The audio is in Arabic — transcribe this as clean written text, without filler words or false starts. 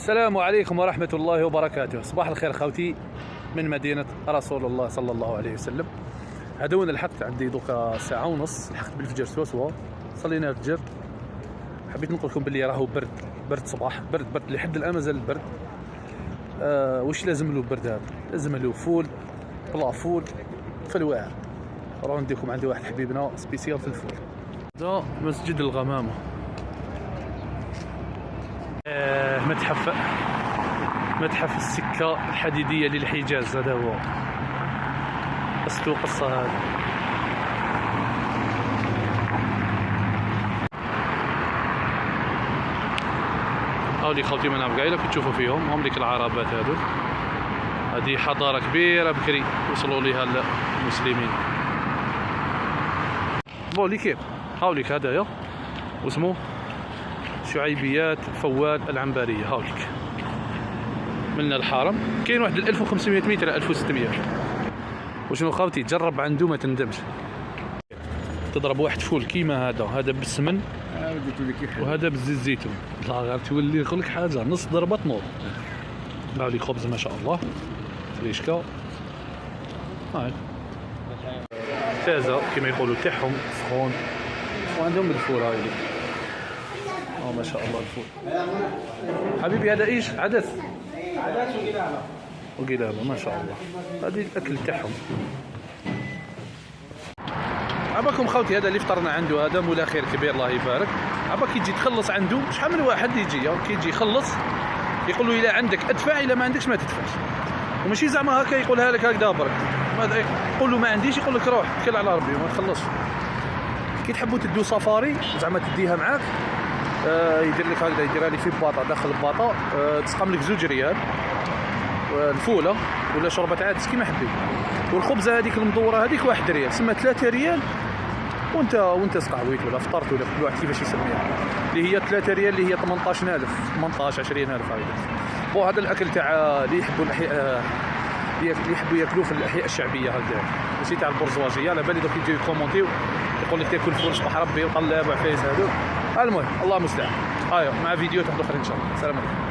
السلام عليكم ورحمة الله وبركاته. صباح الخير خوتي من مدينة رسول الله صلى الله عليه وسلم. هدونا لحقت عندي دوكا ساعة ونص، لحقت بالفجر سوا صلينا الفجر. حبيت نقول لكم باللي راهو برد صباح، برد لحد الآن مازال البرد. وش لازم له البرد هذا؟ لازم له فول، بلا فول في الواعر. راهو نديكم عندي واحد حبيبنا سبيسيال في الفول. هذا مسجد الغمامة، متحف السكة الحديدية للحجاز. هذا هو السوق الصهاد. هاولي خوتي منابقة إلا كنت تشوفوا فيهم، هم ديك العربات هذو. هذه حضارة كبيرة بكري وصلوا ليها المسلمين. بون كيف هاوليك هدايا واسمه شعيبيات فوال العنبرية. هاوليك من الحرم كاين واحد 1500 متر 1600. وشنو خاوتي تجرب عنده ما تندمش. تضرب واحد فول كيما هذا بالسمن وهذا بالزيت الزيتون، لا غير تولي نقول لك حاجه نص ضربه تنوض. هاولي خبز ما شاء الله ريشكا هاي تازه كما يقولوا تاعهم سخون، وعندهم الفول هاي ما شاء الله. الفول حبيبي هذا ايش؟ عدس وقلابه ما شاء الله. هذه الاكل تاعهم. عباكم خوتي هذا اللي فطرنا عنده، هذا مولا خير كبير الله يبارك. عباك يجي تخلص عنده شحال من واحد يجي كيجي يخلص يقول له الا عندك ادفع، الا ما عندكش ما تدفعش. وماشي زعما هكا يقولها لك هكذا برك، يقول له ما عنديش يقول لك روح اتكل على ربي وما تخلصش. كي تحبوا تدو سفاري زعما تديها معاك، يدير لك هكذا، يديرها لي في باطا داخل الباطا، تسقم لك 2 ريال الفوله ولا شربة عدس كيما حبيت. والخبزه هذيك المدوره هذيك 1 ريال، سما 3 ريال. وانت سقعويت ولا فطرت ولا كل واحد كيفاش يسميها، اللي هي 3 ريال اللي هي 18000 18 20000 هكذا. بو هذا الاكل تاع اللي يحبوا الاحياء، اللي يحبوا ياكلوه في الاحياء الشعبيه هكذا، ماشي تاع البرجوازيه. على بالي دوك يجيو يكومونتيو يقول لك تاكل فول صباح ربي وقلاب وعفايس هذو. المهم الله المستعان. مع فيديوهات اخرى ان شاء الله. السلام عليكم.